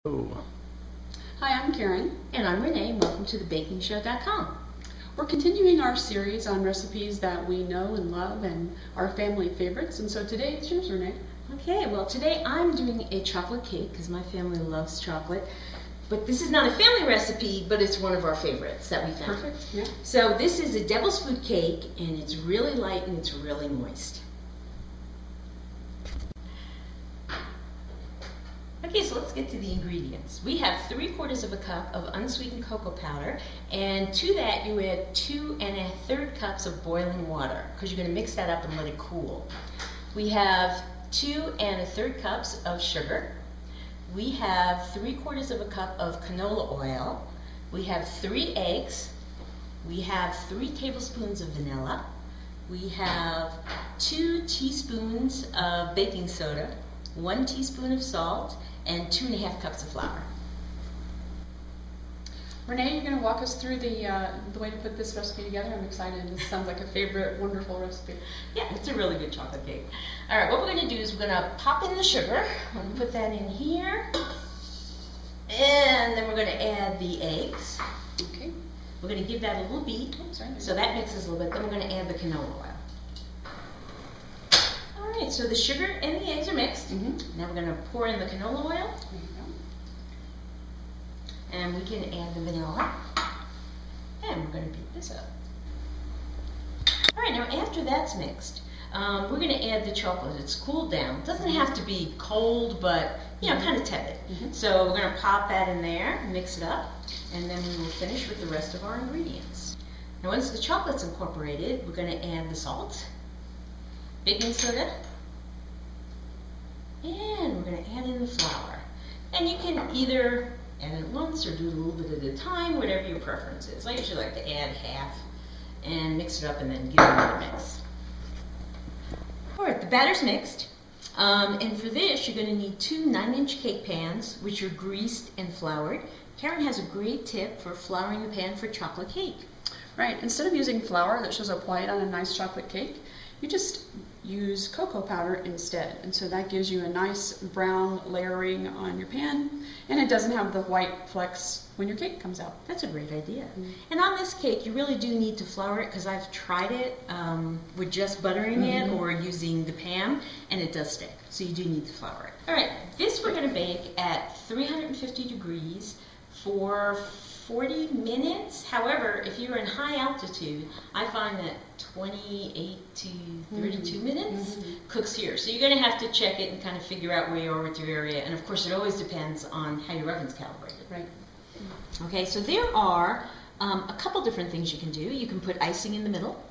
Oh. Hi, I'm Karen. And I'm Renee, and welcome to thebakingshow.com. We're continuing our series on recipes that we know and love and our family favorites. And so today it's yours, Renee. Okay, well today I'm doing a chocolate cake because my family loves chocolate. But this is not a family recipe, but it's one of our favorites that we found. Perfect, yeah. So this is a Devil's Food cake, and it's really light and it's really moist. Okay, so let's get to the ingredients. We have 3/4 of a cup of unsweetened cocoa powder, and to that you add 2 1/3 cups of boiling water because you're going to mix that up and let it cool. We have 2 1/3 cups of sugar. We have 3/4 of a cup of canola oil. We have 3 eggs. We have 3 tablespoons of vanilla. We have 2 teaspoons of baking soda, 1 teaspoon of salt, and 2 1/2 cups of flour. Renee, you're going to walk us through the way to put this recipe together. I'm excited. This sounds like a favorite, wonderful recipe. Yeah, it's a really good chocolate cake. All right, what we're going to do is we're going to pop in the sugar. I'm going to put that in here. And then we're going to add the eggs. Okay. We're going to give that a little beat. So that mixes a little bit. Then we're going to add the canola oil. All right, so the sugar and the eggs are mixed. Now we're going to pour in the canola oil. There you go. And we can add the vanilla. And we're going to beat this up. All right, now after that's mixed, we're going to add the chocolate. It's cooled down. It doesn't have to be cold, but kind of tepid. So we're going to pop that in there, mix it up, and then we will finish with the rest of our ingredients. Now once the chocolate's incorporated, we're going to add the salt, baking soda, and we're going to add in the flour. And you can either add it once or do a little bit at a time, whatever your preference is. I usually like to add half and mix it up and then give it another mix. All right, the batter's mixed. And for this, you're going to need 2 9-inch cake pans, which are greased and floured. Karen has a great tip for flouring the pan for chocolate cake. Right, instead of using flour that shows up white on a nice chocolate cake, you just use cocoa powder instead. And so that gives you a nice brown layering on your pan, and it doesn't have the white flecks when your cake comes out. That's a great idea. And on this cake, you really do need to flour it because I've tried it with just buttering it or using the pan, and it does stick. So you do need to flour it. All right, this we're going to bake at 350 degrees for 40 minutes. However, if you're in high altitude, I find that 28 to 32 minutes cooks here. So you're going to have to check it and kind of figure out where you are with your area. And of course, it always depends on how your oven's calibrated. Right. Okay, so there are a couple different things you can do. You can put icing in the middle.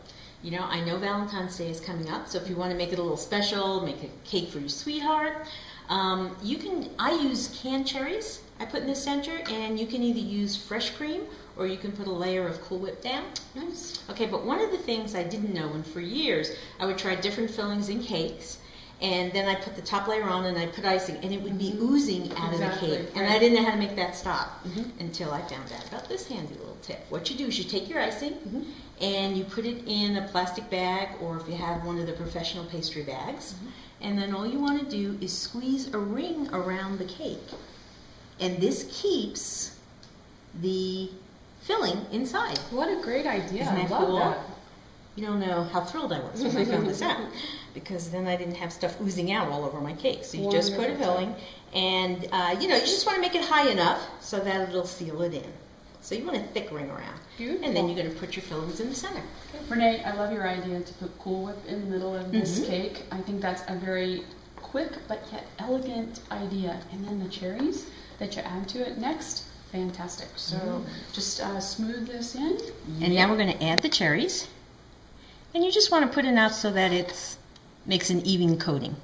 You know, I know Valentine's Day is coming up, so if you want to make it a little special, make a cake for your sweetheart, I use canned cherries I put in the center, and you can either use fresh cream or you can put a layer of Cool Whip down. Nice. Okay, but one of the things I didn't know, and for years I would try different fillings in cakes, and then I put the top layer on and I put icing, and it would be oozing out of the cake. And I didn't know how to make that stop until I found out about this handy little tip. What you do is you take your icing and you put it in a plastic bag, or if you have one of the professional pastry bags, and then all you want to do is squeeze a ring around the cake. And this keeps the filling inside. What a great idea. Isn't that I love cool? that. You don't know how thrilled I was when I found this out, because then I didn't have stuff oozing out all over my cake. So you just put a filling, and you just want to make it high enough so that it'll seal it in. So you want a thick ring around. Beautiful. And then you're going to put your fillings in the center. Okay. Renee, I love your idea to put Cool Whip in the middle of this cake. I think that's a very quick but yet elegant idea. And then the cherries that you add to it next, fantastic. So just smooth this in. And now we're going to add the cherries. And you just want to put enough so that it makes an even coating.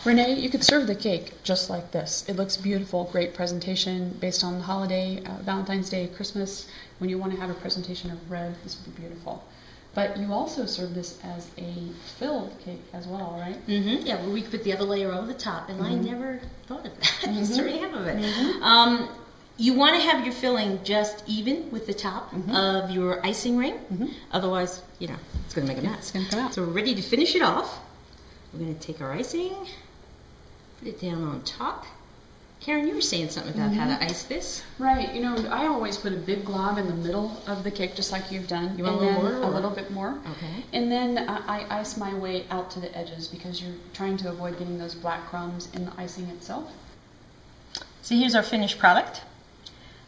Renee, you could serve the cake just like this. It looks beautiful, great presentation based on the holiday, Valentine's Day, Christmas. When you want to have a presentation of red, this would be beautiful. But you also serve this as a filled cake as well, right? Yeah, well, we could put the other layer over the top, and I never thought of that. Just the half of it. You want to have your filling just even with the top of your icing ring. Otherwise, it's going to make a mess. It's going to come out. So we're ready to finish it off. We're going to take our icing, Put it down on top. Karen, you were saying something about how to ice this. Right. You know, I always put a big glob in the middle of the cake, just like you've done. You want a little more? A little bit more. Okay. And then I ice my way out to the edges because you're trying to avoid getting those black crumbs in the icing itself. So here's our finished product.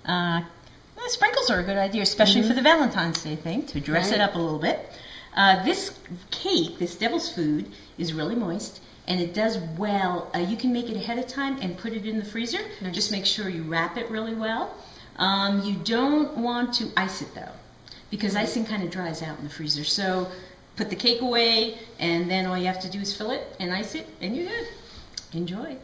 Sprinkles are a good idea, especially for the Valentine's Day thing, to dress it up a little bit. This cake, this Devil's Food, is really moist, and it does well. You can make it ahead of time and put it in the freezer. Just make sure you wrap it really well. You don't want to ice it, though, because icing kind of dries out in the freezer. So put the cake away, and then all you have to do is fill it and ice it, and you're good. Enjoy.